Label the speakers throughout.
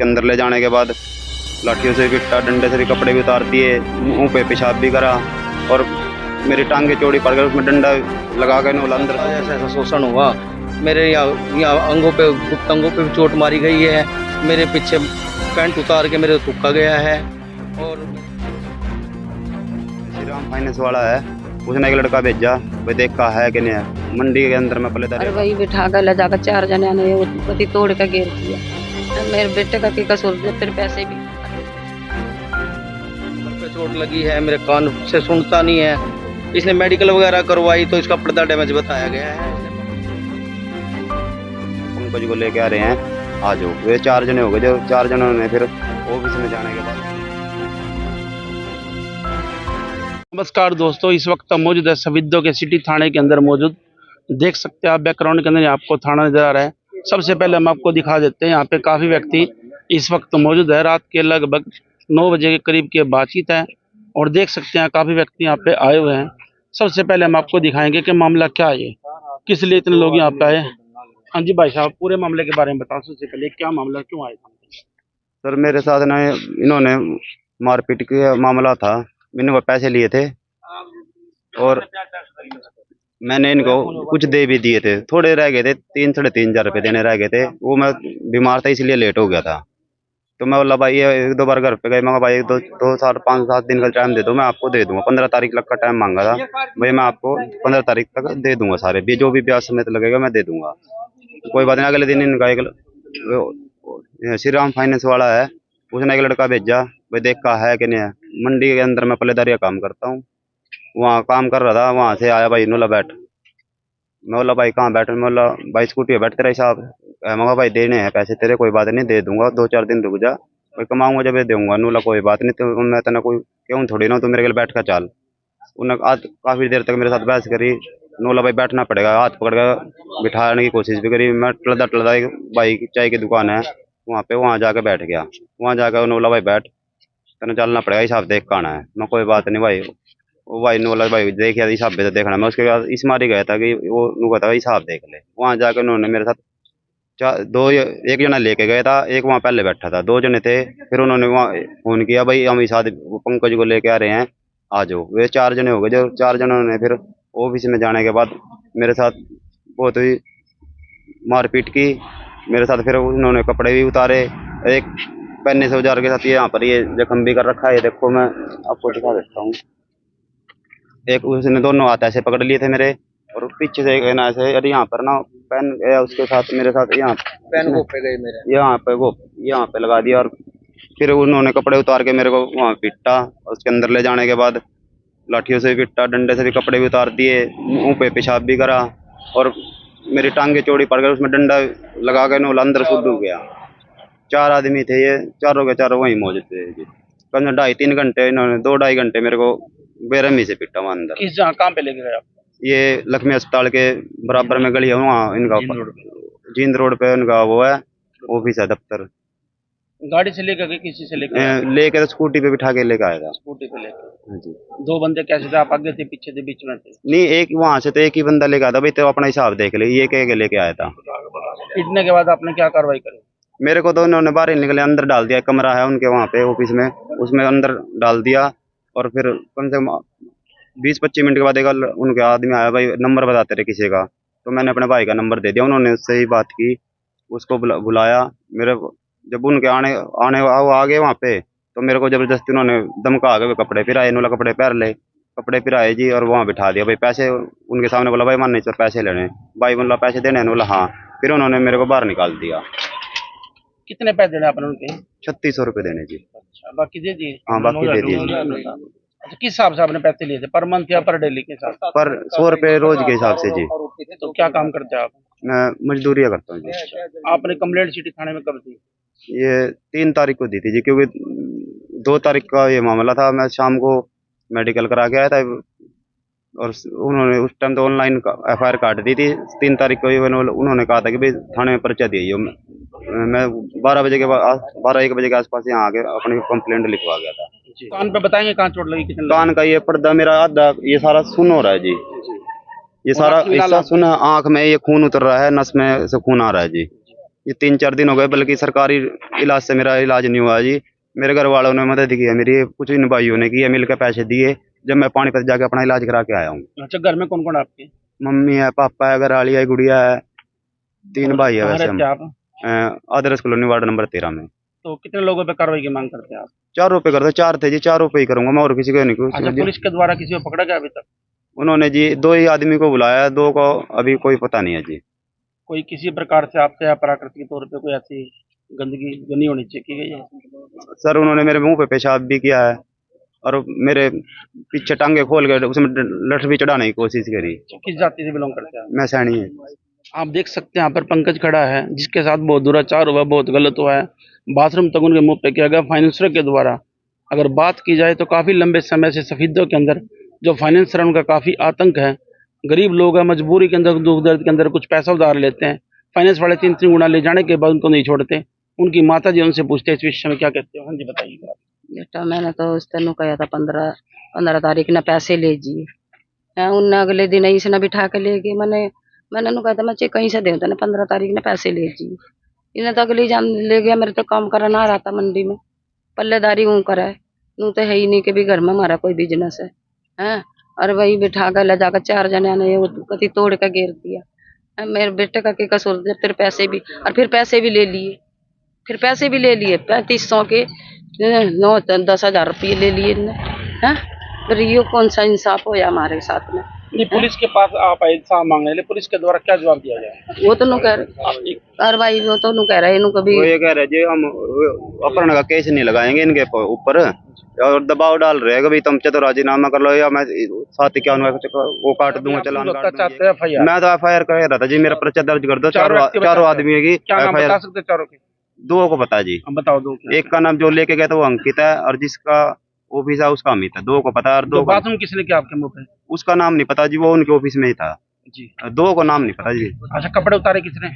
Speaker 1: उसके अंदर ले जाने के बाद लाठियों से भी पिटा, डंडे से भी कपड़े भी उतार दिए, मुंह पे पेशाब भी करा और मेरी टांगे चौड़ी पड़ गई, उसमें डंडा लगा के नोला अंदर।
Speaker 2: ऐसा ऐसा शोषण हुआ मेरे यहाँ अंगों पे, गुप्त अंगों पे भी चोट मारी गई है, मेरे पीछे पैंट उतार के मेरे थूका गया है। और
Speaker 1: श्री राम फाइनेंस वाला है, उसने एक लड़का भेजा, भाई देखा है कि नहीं है, मंडी के अंदर में पहले
Speaker 3: और वही बिठा कर ले जाकर 4 जने ने पति तोड़ के घेर दिया। मेरे बेटे का की कसूर, फिर पैसे भी
Speaker 2: पे चोट लगी है, मेरे कान से सुनता नहीं है। इसने मेडिकल वगैरह करवाई तो इसका पर्दा डैमेज बताया गया है।
Speaker 1: पंकज को लेके आ रहे हैं, आ जाओ। वे 4 जने हो गए, जो 4 जनों ने फिर ऑफिस में जाने के बाद।
Speaker 4: नमस्कार दोस्तों, इस वक्त हम मौजूद है सविद्दो के सिटी थाने के अंदर मौजूद। देख सकते हैं आप बैकग्राउंड के अंदर आपको थाना नजर आ रहा है। सबसे पहले हम आपको दिखा देते हैं, यहाँ पे काफ़ी व्यक्ति इस वक्त मौजूद है। रात के लगभग 9 बजे के करीब की बातचीत है और देख सकते हैं काफ़ी व्यक्ति यहाँ पे आए हुए हैं। सबसे पहले हम आपको दिखाएंगे कि मामला क्या है, ये किस लिए इतने लोग यहाँ पे आए। हाँ जी भाई साहब, पूरे मामले के बारे में बताओ। सबसे पहले क्या मामला, क्यों आए?
Speaker 1: सर मेरे साथ ना इन्होंने मारपीट का मामला था, मैंने वो पैसे लिए थे और मैंने इनको कुछ दे भी दिए थे, थोड़े रह गए थे, 3 साढ़े 3 हज़ार रुपये देने रह गए थे। वो मैं बीमार था इसलिए लेट हो गया था, तो मैं बोला भाई ये 1-2 बार घर पे गए, मैं भाई 2-4-5-7 दिन का टाइम दे दो, मैं आपको दे दूंगा। 15 तारीख तक का टाइम मांगा था भाई, मैं आपको 15 तारीख तक दे दूंगा, सारे भी जो भी ब्याज समेत लगेगा मैं दे दूंगा। कोई बात नहीं। अगले दिन इनका श्री राम फाइनेंस वाला है, उसने एक लड़का भेजा, भाई देखा है कि नहीं है, मंडी के अंदर मैं पल्लेदारी का काम करता हूँ, वहाँ काम कर रहा था। वहाँ से आया भाई, नोला बैठ। मैं बोला भाई कहाँ बैठ? मैं बोला भाई स्कूटी पे बैठ, तेरा हिसाब। मैं भाई देने हैं पैसे तेरे, कोई बात नहीं दे दूंगा, 2-4 दिन रुक जा, भाई कमाऊंगा जब दूंगा। नोला कोई बात नहीं, तो मैं तना कोई क्यों थोड़ी ना, तो मेरे के बैठ कर चाल। उन्होंने आज काफ़ी देर तक मेरे साथ बहस करी। नोला भाई बैठना पड़ेगा, हाथ पकड़ कर बिठाने की कोशिश भी करी। मैं टलदा टलदा, एक भाई की चाय की दुकान है वहाँ पे, वहाँ जाकर बैठ गया। वहाँ जाकर नोला भाई बैठ, तेना चलना पड़ेगा, हिसाब देख के आना है। मैं कोई बात नहीं भाई। वो भाई नोला भाई देख यार, हिसाब से देखना। मैं उसके बाद इस मारी गया था कि वो कहता था हिसाब देख ले। वहाँ जाकर उन्होंने मेरे साथ एक जना लेके गया था, एक वहाँ पहले बैठा था, 2 जने थे। फिर उन्होंने वहाँ फोन किया, भाई हम इस पंकज को लेके आ रहे हैं, आ जाओ। वे 4 जने हो गए, जो 4 जनों ने फिर ऑफिस में जाने के बाद मेरे साथ बहुत ही मारपीट की मेरे साथ। फिर उन्होंने कपड़े भी उतारे, एक पन्ने से औजार के साथ यहाँ पर ये जख्म भी कर रखा है, देखो मैं आपको दिखा देता हूँ। एक उसने दोनों हाथ ऐसे पकड़ लिए थे मेरे, और पीछे से एक ना ऐसे, अरे यहाँ पर ना पेन उसके साथ मेरे साथ यहाँ
Speaker 2: पैन को पे गए मेरे,
Speaker 1: यहाँ पे लगा दिया। और फिर उन्होंने कपड़े उतार के मेरे को वहाँ पीटा, उसके अंदर ले जाने के बाद लाठियों से भी पिटा, डंडे से भी कपड़े भी उतार दिए, मुंह पे पेशाब भी करा और मेरी टांगे चौड़ी पड़ गई, उसमें डंडा लगा के नोला अंदर सुध हो गया। 4 आदमी थे, ये चारों के चारों वहीं मौजूद थे जी। कम 2.5-3 घंटे इन्होंने, 2-2.5 घंटे मेरे को बेरहमी से पिटा वहाँ अंदर।
Speaker 4: किस जगह, कहाँ पे लेके गए आप?
Speaker 1: ये लक्ष्मी अस्पताल के बराबर में गली है, वहाँ इनका जींद रोड पे इनका वो है, ऑफिस है, दफ्तर।
Speaker 4: गाड़ी से लेकर गए, किसी से लेकर?
Speaker 1: लेके तो स्कूटी पे बिठा के लेके आया था।
Speaker 4: स्कूटी पे लेकर?
Speaker 1: हाँ जी।
Speaker 4: 2 बंदे कैसे थे? आप आगे थे, पीछे थे, बीच में थे?
Speaker 1: नहीं, एक वहाँ से तो एक ही बंदा लेके आया था, भाई तो अपना हिसाब देख ले, ये कह के लेके आया था।
Speaker 4: पीटने के बाद आपने क्या कार्रवाई करी?
Speaker 1: मेरे को तो उन्होंने बाहर निकले, अंदर डाल दिया, कमरा है उनके वहाँ पे ऑफिस में, उसमें अंदर डाल दिया। और फिर कम से कम 20-25 मिनट के बाद एक उनके आदमी आया, भाई नंबर बताते रहे किसी का, तो मैंने अपने भाई का नंबर दे दिया। उन्होंने उससे ही बात की, उसको बुलाया। मेरे जब उनके आने वो आ गए वहाँ पे, तो मेरे को जबरदस्ती उन्होंने धमका आ गए, कपड़े फिर आए, नोला कपड़े पहन ले, कपड़े फिर आए जी, और वहाँ बिठा दिया। भाई पैसे उनके सामने बोला, भाई मान नहीं सर पैसे लेने, भाई बोला पैसे देने, बोला हाँ। फिर उन्होंने मेरे को बाहर निकाल दिया।
Speaker 4: कितने पैसे देने आपने उनके?
Speaker 1: 3600 रुपये देने जी।
Speaker 4: अच्छा, बाकी दे दिए?
Speaker 1: हाँ बाकी दे दिए।
Speaker 4: अच्छा, किस हिसाब से आपने पैसे लिए थे? पर मंथ या पर डेली के हिसाब?
Speaker 1: पर 100 रुपये रोज के हिसाब से जी।
Speaker 4: तो क्या काम करते हैं आप?
Speaker 1: मैं मजदूरियाँ करता हूँ जी।
Speaker 4: आपने कंप्लेंट सिटी थाने में कब दी?
Speaker 1: ये 3 तारीख को दी थी जी, क्योंकि 2 तारीख का ये मामला था। मैं शाम को मेडिकल करा के आया था, और उन्होंने उस टाइम तो ऑनलाइन FIR काट दी थी। 3 तारीख को उन्होंने कहा था कि भाई थाने में पर्चा दिए। मैं 12-1 बजे के आसपास यहाँ आके अपनी कंप्लेंट लिखवा गया था।
Speaker 4: कान पे बताएंगे कहाँ चोट लगी, कितने?
Speaker 1: कान का ये पर्दा मेरा आधा ये सारा सुन हो रहा है जी, ये सारा हिस्सा सुन, आँख में ये खून उतर रहा है, नस में से खून आ रहा है जी। ये 3-4 दिन हो गए, बल्कि सरकारी इलाज से मेरा इलाज नहीं हुआ जी। मेरे घर वालों ने मदद की है मेरी, कुछ इन भाइयों ने की है, मिलकर पैसे दिए, जब मैं पानीपत जाके अपना इलाज करा के आया हूँ।
Speaker 4: अच्छा, घर में कौन कौन है आपके?
Speaker 1: मम्मी है, पापा है, घर वाली है, गुड़िया है, 3 भाई है।
Speaker 4: कहाँ
Speaker 1: वैसे
Speaker 4: रहते
Speaker 1: हम
Speaker 4: हैं आप?
Speaker 1: आदर्श कॉलोनी वार्ड नंबर 13 में।
Speaker 4: तो कितने लोगों पे कार्रवाई की मांग करते हैं आप?
Speaker 1: 4 रुपए करते, 4 थे जी, 4 रुपए ही करूंगा मैं, और किसी को नहीं
Speaker 4: अच्छा,
Speaker 1: कुछ।
Speaker 4: पुलिस के द्वारा किसी को पकड़ा गया अभी तक?
Speaker 1: उन्होंने जी 2 ही आदमी को बुलाया, 2 को अभी कोई पता नहीं है जी।
Speaker 4: कोई किसी प्रकार से आपसे या प्राकृतिक तौर पे कोई ऐसी गंदगी जो नहीं होनी चाहिए की गई है?
Speaker 1: सर उन्होंने मेरे मुंह पे पेशाब भी किया है, और मेरे पीछे टांगे खोल कर उसमें लठ भी चढ़ाने की कोशिश करी।
Speaker 4: किस जाति से बिलोंग करते हैं आप?
Speaker 1: मैं सैनी है।
Speaker 4: आप देख सकते हैं यहाँ पर पंकज खड़ा है, जिसके साथ बहुत दुराचार हुआ, बहुत गलत हुआ है। बाथरूम तक उनके मुंह पे किया गया फाइनेंसर के द्वारा। अगर बात की जाए तो काफ़ी लंबे समय से सफीदों के अंदर जो फाइनेंसर है उनका काफ़ी आतंक है। गरीब लोग हैं, मजबूरी के अंदर, दुख दर्द के अंदर कुछ पैसा उधार लेते हैं, फाइनेंस वाले 3-3 गुना ले जाने के बाद उनको नहीं छोड़ते। उनकी माता जी उनसे पूछते हैं इस विषय में क्या कहते हो? हाँ जी बताइए।
Speaker 3: बेटा मैंने तो उस तेन कहा था 15 तारीख ने पैसे ले जी। उनने अगले दिन इसने बिठा के ले गए। मैंने नु कहा था मैं कहीं से दे 15 तारीख ने पैसे ले जी। इन्हें तो अगली जान ले गया। मेरे तो काम करा ना रहा था मंडी में, पल्लेदारी हूँ करा है, नू तो है ही नहीं कि भी घर में हमारा कोई बिजनेस है। हैं और वही बिठा कर ले जाकर 4 जने ने कति तोड़ के घेर दिया। मेरे बेटे का क्या कसूर? फिर पैसे भी, और फिर पैसे भी ले लिए, 3500 के 9-10 हज़ार रुपये ले लिए इनने। हैं फिर ये कौन सा इंसाफ होया हमारे साथ में?
Speaker 4: नहीं, पुलिस के पास आप इंसाफ मांगने लिए पुलिस के द्वारा क्या जवाब दिया गया?
Speaker 3: वो तो नु कह रहे कार्रवाई, वो तो नु कह रहे इनको कभी
Speaker 1: वो ये कह रहे जी हम अपहरण का केस नहीं लगाएंगे इनके ऊपर, और दबाव डाल रहे हैं कि भाई तुम तो राजीनामा कर लो या मैं 751 वो काट दूंगा, चालान काट दूंगा।
Speaker 4: FIR
Speaker 1: मैं तो FIR कर रहा था जी, मेरा पर्चा दर्ज कर दो। चारों आदमी की
Speaker 4: क्या नाम बता
Speaker 1: FIR।
Speaker 4: सकते? चारों के
Speaker 1: 2 को पता है जी।
Speaker 4: हम बताओ दो।
Speaker 1: एक का नाम जो लेके गया था वो अंकित है, और जिसका ऑफिस है उसका अमित है। 2 को पता है, और 2
Speaker 4: बाथरूम किसने किया आपके मुंह पे?
Speaker 1: उसका नाम नहीं पता जी, वो उनके ऑफिस में ही था
Speaker 4: जी।
Speaker 1: 2 को नाम नहीं पता जी।
Speaker 4: अच्छा, कपड़े उतारे किसने?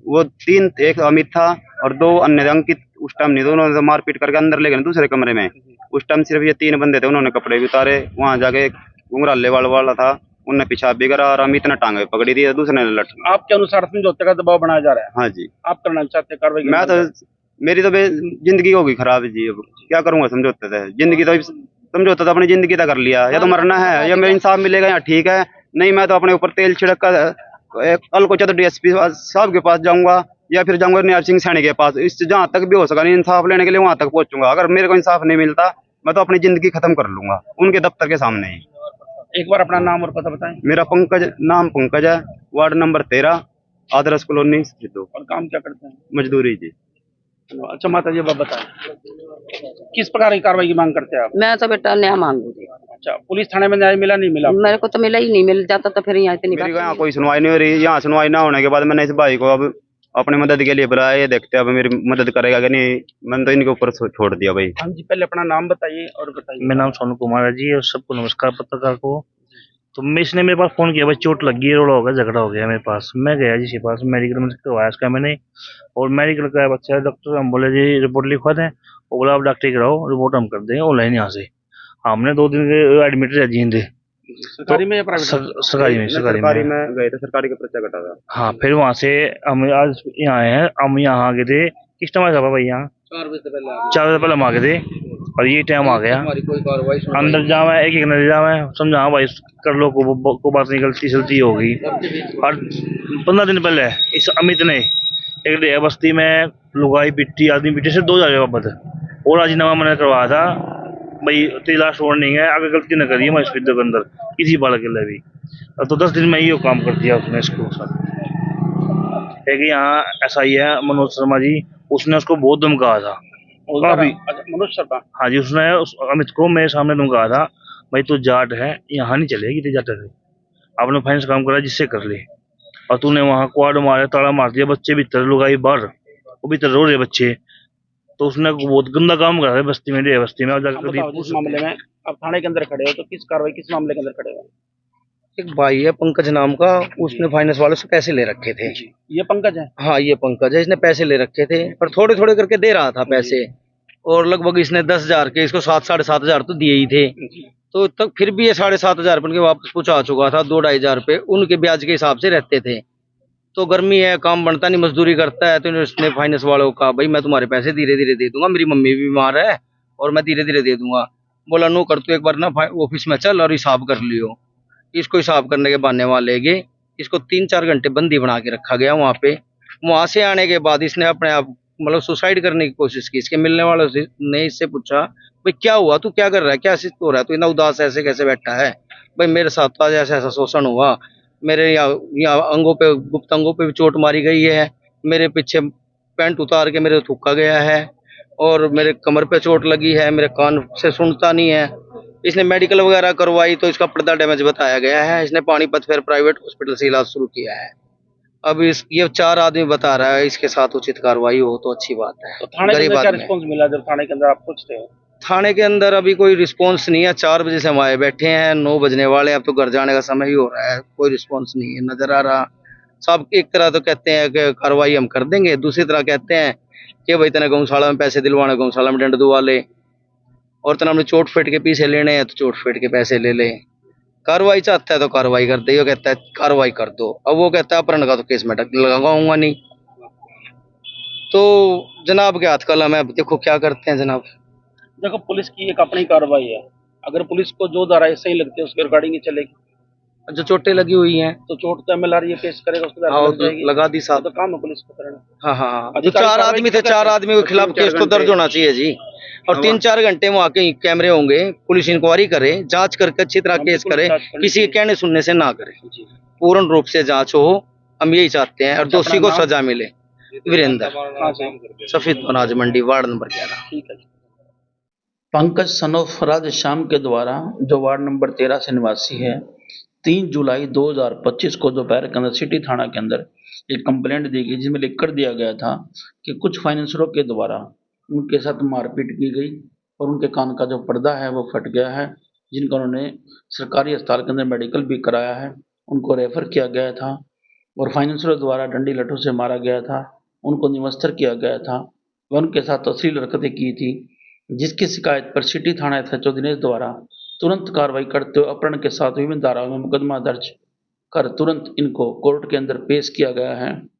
Speaker 1: वो 3, एक अमित था और 2 अन्य अंकित। उस टाइम नहीं, दोनों ने मारपीट करके अंदर ले गए दूसरे कमरे में। उस टाइम सिर्फ ये 3 बंदे थे, उन्होंने कपड़े भी उतारे। वहां जाके घुंघराले वाला था, उनने पेशाब भी करा, और अमित ने टांगे पकड़ी दी, दूसरे ने लट।
Speaker 4: आपके अनुसार समझौते का दबाव बनाया जा रहा है?
Speaker 1: हाँ जी।
Speaker 4: आप करना चाहते कार्रवाई?
Speaker 1: मैं तो, मेरी तो जिंदगी हो गई खराब जी, अब क्या करूंगा समझौते से? जिंदगी तो समझौता तो अपनी जिंदगी तक कर लिया, या तो मरना है या मेरे इंसाफ मिलेगा या ठीक है, नहीं मैं तो अपने ऊपर तेल छिड़क कर कल को चौधरी DSP साहब के पास जाऊंगा, या फिर जाऊंगा निहार सिंह सैनी के पास। इस जहां तक भी हो सका नहीं इंसाफ लेने के लिए वहां तक पहुंचूंगा। अगर मेरे को इंसाफ नहीं मिलता मैं तो अपनी जिंदगी खत्म कर लूंगा उनके दफ्तर के सामने ही।
Speaker 4: एक बार अपना नाम और पता बताएं।
Speaker 1: मेरा पंकज है, वार्ड नंबर 13, आदर्श कॉलोनी सिद्धू।
Speaker 4: और काम क्या करते हैं?
Speaker 1: मजदूरी जी।
Speaker 4: अच्छा माता जी, अब बताएं किस प्रकार की कार्रवाई की मांग करते हैं आप?
Speaker 3: मैं तो बेटा न्याय मांगूंगी।
Speaker 4: अच्छा, पुलिस थाने में न्याय मिला नहीं मिला?
Speaker 3: मेरे को तो मिला ही नहीं, मिल जाता तो फिर यहाँ इतनी
Speaker 1: मेरी
Speaker 3: बात
Speaker 1: यहाँ कोई सुनवाई नहीं हो रही। यहाँ सुनवाई ना होने के बाद मैंने इस भाई को अब अपनी मदद के लिए बुलाया, ये देखते हैं अब मेरी मदद करेगा कि नहीं। मैंने तो इनके ऊपर छोड़ दिया भाई।
Speaker 4: हाँ जी, पहले अपना नाम बताइए और बताइए।
Speaker 5: मेरा नाम सोनू कुमार है जी, और सबको नमस्कार पत्रकार को। तो इसने मेरे पास फोन किया, भाई चोट लगी है, रोड़ा हो गया, झगड़ा हो गया मेरे पास। मैं गया जी के पास, मेडिकल में करवाया इसका मैंने, और मेडिकल का बच्चा डॉक्टर, हम बोले जी रिपोर्ट लिखवा दें, वो बोला आप डॉक्टर कराओ, रिपोर्ट हम कर देंगे ऑनलाइन यहाँ से। हमने 2 दिन के एडमिट रह जी थे।
Speaker 4: सरकारी में या प्राइवेट?
Speaker 5: सरकारी में
Speaker 1: गए थे, सरकारी का पर्चा कटा था।
Speaker 5: हाँ, फिर वहाँ से हम आज यहाँ आए हैं। हम यहाँ आ गए थे, किस टाइम आया था भाई? यहाँ
Speaker 4: 4 बजे पहले
Speaker 5: 4 बजे पहले हम आ गए थे, और ये टाइम आ गया।
Speaker 4: हमारी कोई कार्रवाई
Speaker 5: अंदर जावा एक नजर जावा, समझा भाई कर लो को बात नहीं, गलती सलती होगी। और 15 दिन पहले इस अमित ने एक डेरा बस्ती में लुगाई पिट्टी, आदमी पिट्टी से 2000 बाबत, और राजीनामा मैंने करवाया था भाई, तेरी लास्ट वार्निंग है, आगे गलती न करिए मैं इस विद्या के अंदर किसी बालक के लिए भी। तो 10 दिन में ये काम कर दिया उसने इसको। एक यहाँ SI है मनोज शर्मा जी, उसने उसको बहुत धमकाया था काफी।
Speaker 4: मनोज शर्मा?
Speaker 5: हाँ जी, उसने अमित को मेरे सामने धमकाया था, भाई तू जाट है, यहाँ नहीं चलेगी तेरी जाट है, आपने फाइनेंस काम करा जिससे कर ले, और तूने वहाँ क्वाड मारे, ताला मार दिया, बच्चे भीतर लुगाई बाहर, वो भीतर रो रहे बच्चे। तो उसने बहुत गंदा काम करा है बस्ती में, डेरा बस्ती में। और जाकर
Speaker 4: इस मामले में आप थाने के अंदर खड़े हो, तो किस कार्रवाई, किस मामले के अंदर खड़े हो? एक भाई है पंकज नाम का, उसने फाइनेंस वाले से पैसे ले रखे थे। ये पंकज है? हाँ, ये पंकज है। इसने पैसे ले रखे थे, पर थोड़े थोड़े करके दे रहा था पैसे, और लगभग इसने 10,000 के इसको 7-7,500 तो दिए ही थे। तो तक फिर भी ये 7,500 रुपये वापस पहुंचा चुका था। 2-2.5 रुपये उनके ब्याज के हिसाब से रहते थे।
Speaker 2: तो गर्मी है, काम बनता नहीं, मजदूरी करता है, तो इसने फाइनेंस वालों को कहा भाई मैं तुम्हारे पैसे धीरे धीरे दे दूंगा, मेरी मम्मी भी बीमार है और मैं धीरे धीरे दे दूंगा। बोला नो कर, तू एक बार ना ऑफिस में चल और हिसाब कर लियो। इसको हिसाब करने के बहाने वहां ले गए, इसको 3-4 घंटे बंदी बना के रखा गया वहां पे। वहां से आने के बाद इसने अपने आप मतलब सुसाइड करने की कोशिश की। इसके मिलने वालों ने इससे पूछा भाई क्या हुआ, तू क्या कर रहा है, क्या हो रहा है, तू इतना उदास ऐसे कैसे बैठा है। भाई मेरे साथ तो आज ऐसा ऐसा शोषण हुआ, मेरे यहाँ अंगों पे, गुप्त अंगों पे भी चोट मारी गई है, मेरे पीछे पैंट उतार के मेरे थूका गया है और मेरे कमर पे चोट लगी है, मेरे कान से सुनता नहीं है। इसने मेडिकल वगैरह करवाई तो इसका पर्दा डैमेज बताया गया है। इसने पानीपत फिर प्राइवेट हॉस्पिटल से इलाज शुरू किया है। अब इस ये 4 आदमी बता रहा है, इसके साथ उचित कार्रवाई हो तो अच्छी बात है।
Speaker 4: तो थाने के
Speaker 2: गरीब
Speaker 4: अंदर क्या
Speaker 2: आदमी है।
Speaker 4: रिस्पॉन्स मिला जब थाने के अंदर आप पूछते हो?
Speaker 2: थाने के अंदर अभी कोई रिस्पांस नहीं है। 4 बजे से हम आए बैठे हैं, 9 बजने वाले हैं, अब तो घर जाने का समय ही हो रहा है, कोई रिस्पांस नहीं है नजर आ रहा। सब एक तरह तो कहते हैं कि कार्रवाई हम कर देंगे, दूसरी तरह कहते हैं कि भाई तेने गौशाला में पैसे दिलवाने, गौशाला में डंड दुआ ले, और तेना हमने चोट फेट के पीछे लेने हैं तो चोट फेट के पैसे ले ले। कार्रवाई चाहता है तो कार्रवाई कर दे, ये कहता है कार्रवाई कर दो, अब वो कहता है अपहरण का तो केस में लगाऊंगा नहीं। तो जनाब के हाथ कलम है, अब देखो क्या करते हैं जनाब।
Speaker 4: देखो पुलिस की एक अपनी कार्रवाई है, अगर पुलिस को जो धाराएं सही लगती है उसके अकॉर्डिंग ही चलेगी।
Speaker 2: जो चोटें लगी हुई हैं
Speaker 4: तो चोट तो MLR ये केस करेगा, उसके
Speaker 2: हाँ,
Speaker 4: बाद लग जाएगी।
Speaker 2: लगा दी
Speaker 4: तो
Speaker 2: साहब।
Speaker 4: काम है पुलिस को करना।
Speaker 2: हाँ हाँ हाँ, जो
Speaker 4: अधिकारी
Speaker 2: 4
Speaker 4: कार्रवाई
Speaker 2: आदमी थे,
Speaker 4: कैसे
Speaker 2: 4
Speaker 4: करते
Speaker 2: आदमी के खिलाफ केस तो दर्ज होना चाहिए जी। और 3-4 घंटे वहाँ के कैमरे होंगे, पुलिस इंक्वायरी करे, जांच करके अच्छी तरह
Speaker 4: हाँ,
Speaker 2: केस
Speaker 4: बिल्कुल
Speaker 2: करे,
Speaker 4: जांच करनी
Speaker 2: किसी के
Speaker 4: चाहिए।
Speaker 2: कहने सुनने से ना करे,
Speaker 4: जी।
Speaker 2: पूर्ण रूप से जांच हो, हम यही चाहते हैं, और
Speaker 4: अच्छा,
Speaker 2: दोषी
Speaker 4: अपना
Speaker 2: को
Speaker 4: नाम?
Speaker 2: सजा मिले। वीरेंद्र,
Speaker 4: हाँ जी,
Speaker 2: सफेद अनाज मंडी, वार्ड नंबर 11।
Speaker 4: ठीक है जी।
Speaker 6: पंकज सनोफ राधेश्याम के द्वारा, जो वार्ड नंबर 13 से निवासी है, 3 जुलाई 2025 को दोपहर के अंदर सिटी थाना के अंदर एक कंप्लेंट दी गई, जिसमें लिख कर दिया गया था कि कुछ फाइनेंसरों के द्वारा उनके साथ मारपीट की गई और उनके कान का जो पर्दा है वो फट गया है, जिनका उन्होंने सरकारी अस्पताल के अंदर मेडिकल भी कराया है, उनको रेफर किया गया था और फाइनेंसरों द्वारा डंडी लट्ठों से मारा गया था, उनको निवस्त्र किया गया था व उनके साथ अश्लील हरकतें की थी, जिसकी शिकायत पर सिटी थाना SHO दिनेश द्वारा तुरंत कार्रवाई करते हुए अपहरण के साथ विभिन्न धाराओं में मुकदमा दर्ज कर तुरंत इनको कोर्ट के अंदर पेश किया गया है।